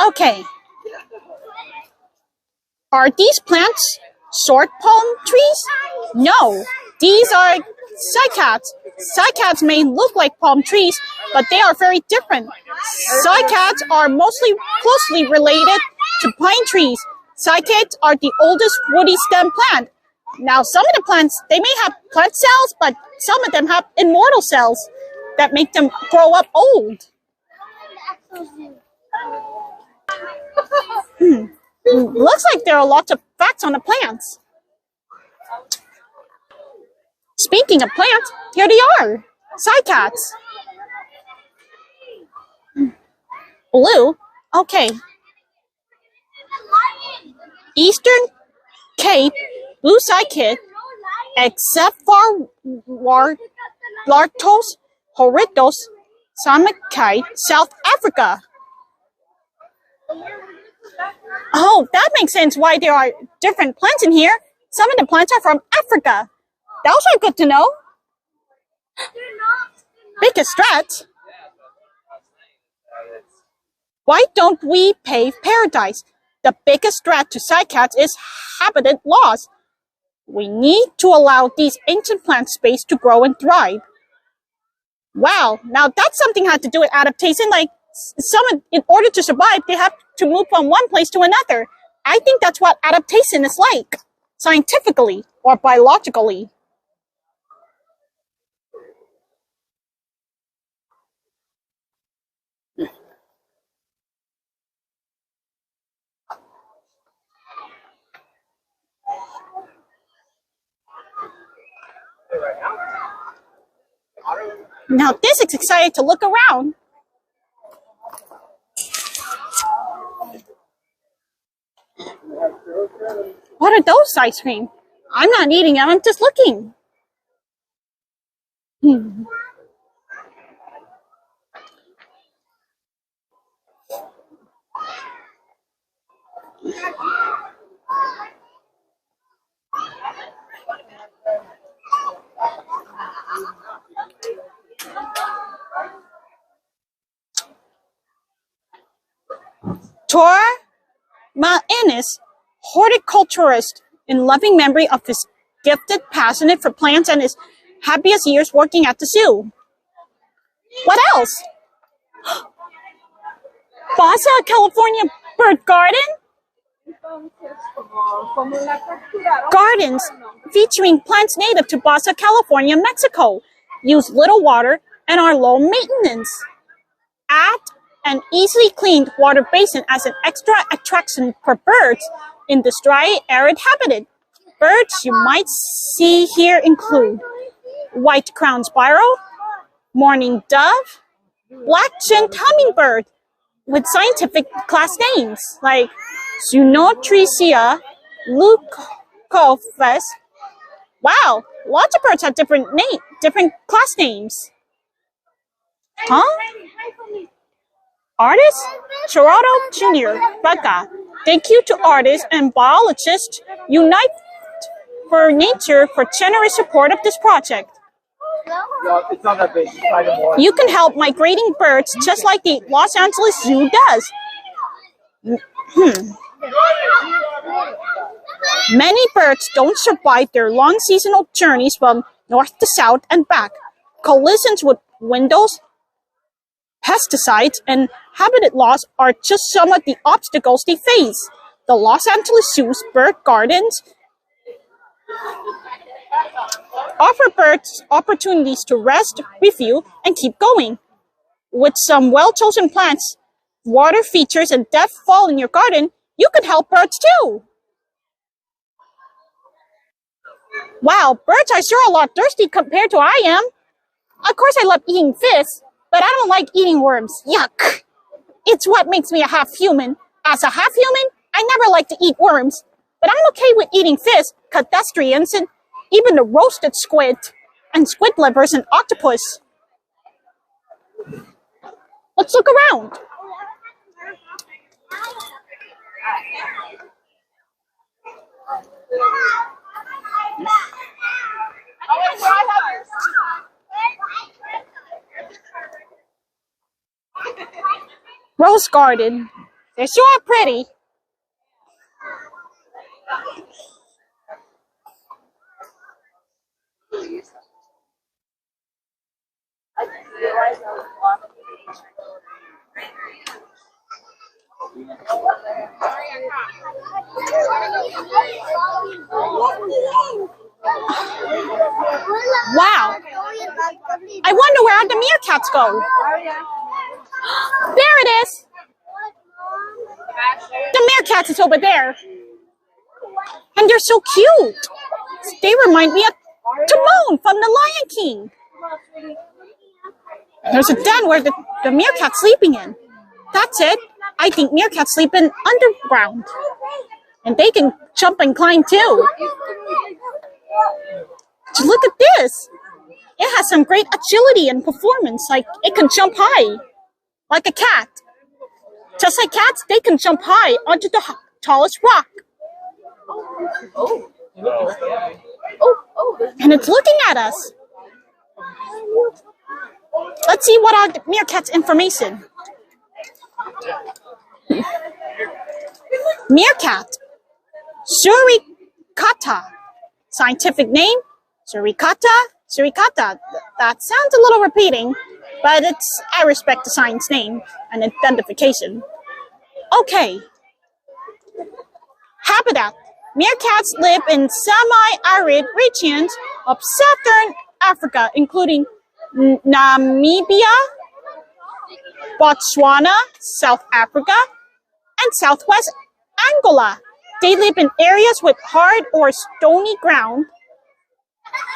Okay. Are these plants sword palm trees? No, these are cycads. Cycads may look like palm trees, but they are very different. Cycads are mostly closely related to pine trees. Cycads are the oldest woody stem plant. Now, some of the plants, they may have plant cells, but some of them have immortal cells that make them grow up old. Looks like there are lots of facts on the plants. Speaking of plants, here they are. Cycads. Blue? Okay. Eastern Cape blue cycad, except for Lartos horritos samicide, South Africa. Oh, that makes sense why there are different plants in here. Some of the plants are from Africa. Those are good to know. Biggest threat. Why don't we pave paradise? The biggest threat to cycads is habitat loss. We need to allow these ancient plants space to grow and thrive. Wow, now that's something had to do with adaptation. Like in order to survive, they have to move from one place to another. I think that's what adaptation is like, scientifically or biologically. Now this is exciting to look around. What are those ice cream? I'm not eating them, I'm just looking. Tor Ma'Innis, horticulturist, in loving memory of his gifted, passionate for plants and his happiest years working at the zoo. What else? Baja California Bird Garden? Gardens featuring plants native to Baja California, Mexico. Use little water and are low maintenance. Add an easily cleaned water basin as an extra attraction for birds in this dry, arid habitat. Birds you might see here include white-crowned sparrow, mourning dove, black-chinned hummingbird with scientific class names like Zoonotricia leucophus. Wow, lots of birds have different class names. Huh? Artist Gerardo Jr. Baca. Thank you to artists and biologists Unite for Nature for generous support of this project. It's not that big. You can help migrating birds just like the Los Angeles Zoo does. Many birds don't survive their long seasonal journeys from north to south and back. Collisions with windows, pesticides, and habitat loss are just some of the obstacles they face. The Los Angeles Zoo's bird gardens offer birds opportunities to rest, refuel, and keep going. With some well-chosen plants, water features, and deathfall in your garden, you can help birds too. Wow, birds are sure a lot thirsty compared to I am. Of course I love eating fish, but I don't like eating worms. Yuck! It's what makes me a half-human. As a half-human, I never like to eat worms, but I'm okay with eating fish, crustaceans, and even the roasted squid, and squid livers and octopus. Let's look around. Rose garden. They sure are pretty. Wow. I wonder where the meerkats go. There it is. The meerkats is over there. And they're so cute. They remind me of Timon from the Lion King. There's a den where the meerkat's sleeping in. That's it. I think meerkats sleep in underground. And they can jump and climb too. Look at this. It has some great agility and performance. Like it can jump high. Like a cat. Just like cats, they can jump high onto the tallest rock. And it's looking at us. Let's see what are the meerkat's information. Meerkat. Suricata. Scientific name, suricata. Suricata. That sounds a little repeating, but I respect the science name and identification. Okay. Habitat. Meerkats live in semi-arid regions of southern Africa, including Namibia, Botswana, South Africa, and southwest Angola. They live in areas with hard or stony ground,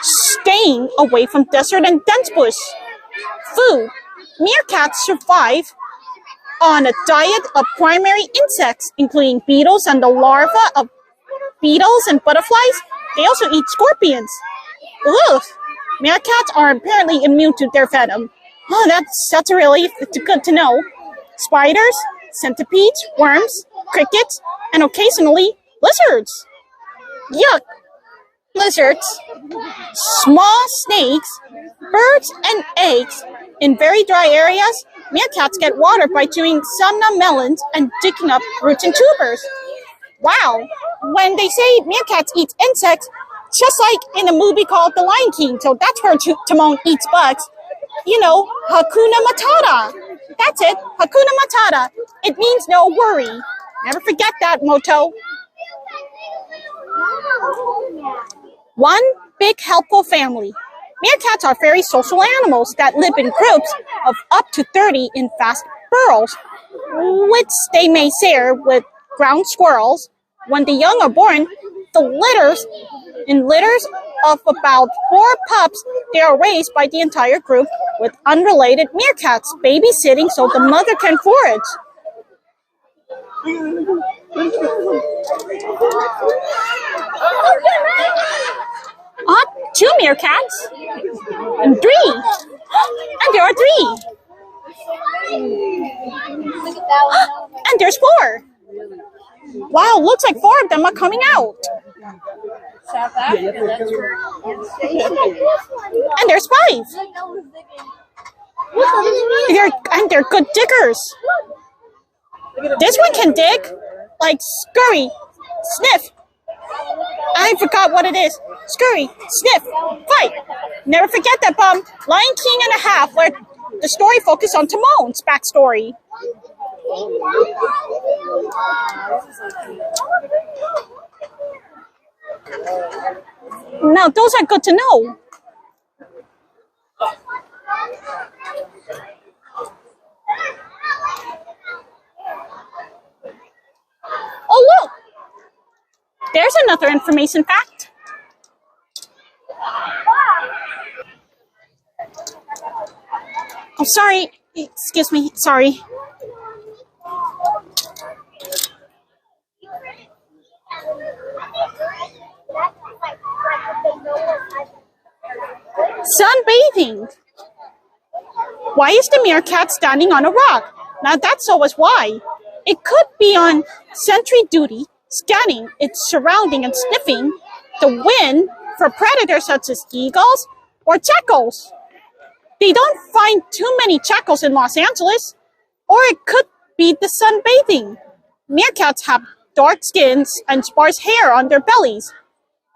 staying away from desert and dense bush. Food. Meerkats survive on a diet of primary insects, including beetles and the larvae of beetles and butterflies. They also eat scorpions. Ugh. Meerkats are apparently immune to their venom. Oh, that's a relief. It's good to know. Spiders, centipedes, worms, crickets, and occasionally lizards. Yuck. Lizards, small snakes, birds, and eggs. In very dry areas, meerkats get water by chewing somna melons and digging up roots and tubers. Wow. When they say meerkats eat insects, just like in a movie called The Lion King, so that's where Timon eats bugs. You know, Hakuna Matata. That's it, Hakuna Matata. It means no worry. Never forget that motto. One big helpful family. Meerkats are very social animals that live in groups of up to 30 in fast burrows, which they may share with ground squirrels. When the young are born, in litters of about 4 pups, they are raised by the entire group with unrelated meerkats babysitting so the mother can forage. Up 2 meerkats and 3, and there are 3. And there's 4. Wow, looks like 4 of them are coming out. South Africa, that's where. And there's 5. They're good diggers. This one can dig, like scurry, sniff. I forgot what it is. Scurry, sniff, fight. Never forget that, Lion King and a half, where the story focused on Timon's backstory. Now, those are good to know. Oh, look! There's another information fact. Oh, sorry. Excuse me. Sorry. Sunbathing. Why is the meerkat standing on a rock? Now that's always why. It could be on sentry duty, scanning its surrounding and sniffing the wind for predators such as eagles or jackals. They don't find too many jackals in Los Angeles, or it could beat the sun bathing. Meerkats have dark skins and sparse hair on their bellies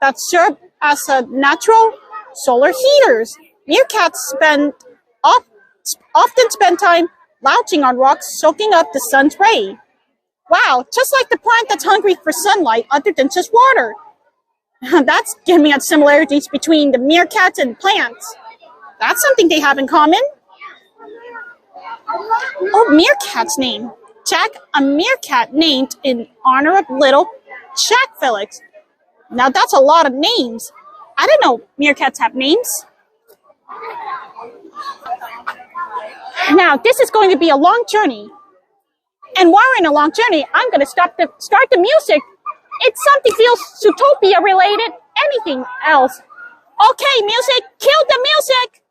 that serve as a natural solar heaters. Meerkats often spend time lounging on rocks soaking up the sun's ray. Wow, just like the plant that's hungry for sunlight other than just water. That's giving us similarities between the meerkats and plants. That's something they have in common. Oh, meerkat's name. Jack, a meerkat named in honor of little Jack Felix. Now that's a lot of names. I didn't know meerkats have names. Now this is going to be a long journey. And while we're in a long journey, I'm going to start the music. It's something feels Zootopia related, anything else. Okay, music, kill the music.